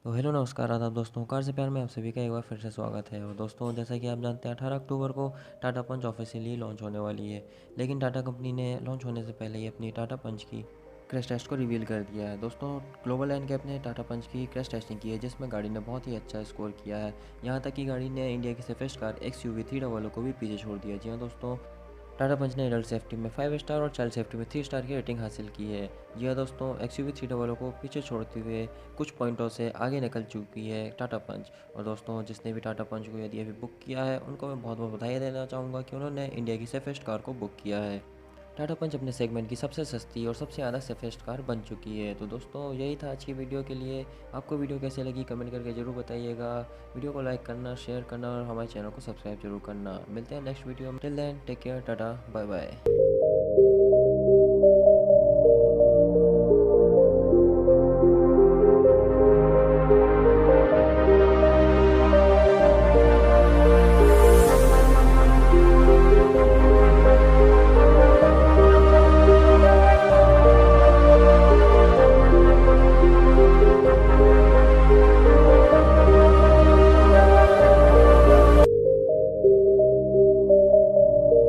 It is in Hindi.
तो हेलो नमस्कार आदाब दोस्तों, कार से प्यार में आप सभी का एक बार फिर से स्वागत है। और दोस्तों, जैसा कि आप जानते हैं 18 अक्टूबर को टाटा पंच ऑफिशियली लॉन्च होने वाली है। लेकिन टाटा कंपनी ने लॉन्च होने से पहले ही अपनी टाटा पंच की क्रैश टेस्ट को रिवील कर दिया है। दोस्तों, ग्लोबल एनकैप ने टाटा पंच की क्रैश टेस्टिंग की है, जिसमें गाड़ी ने बहुत ही अच्छा स्कोर किया है। यहाँ तक कि गाड़ी ने इंडिया की सेफेस्ट कार XUV 300 को भी पीछे छोड़ दिया। जी हाँ दोस्तों, टाटा पंच ने एडल्ट सेफ्टी में 5 स्टार और चाइल्ड सेफ्टी में 3 स्टार की रेटिंग हासिल की है। यह दोस्तों XUV 300 को पीछे छोड़ते हुए कुछ पॉइंटों से आगे निकल चुकी है टाटा पंच। और दोस्तों, जिसने भी टाटा पंच को यदि अभी बुक किया है, उनको मैं बहुत बहुत बधाई देना चाहूँगा कि उन्होंने इंडिया की सेफेस्ट कार को बुक किया है। टाटा पंच अपने सेगमेंट की सबसे सस्ती और सबसे ज़्यादा सेफेस्ट कार बन चुकी है। तो दोस्तों, यही था आज की वीडियो के लिए। आपको वीडियो कैसी लगी कमेंट करके ज़रूर बताइएगा। वीडियो को लाइक करना, शेयर करना और हमारे चैनल को सब्सक्राइब जरूर करना। मिलते हैं नेक्स्ट वीडियो में। Till then take care, tata, bye bye.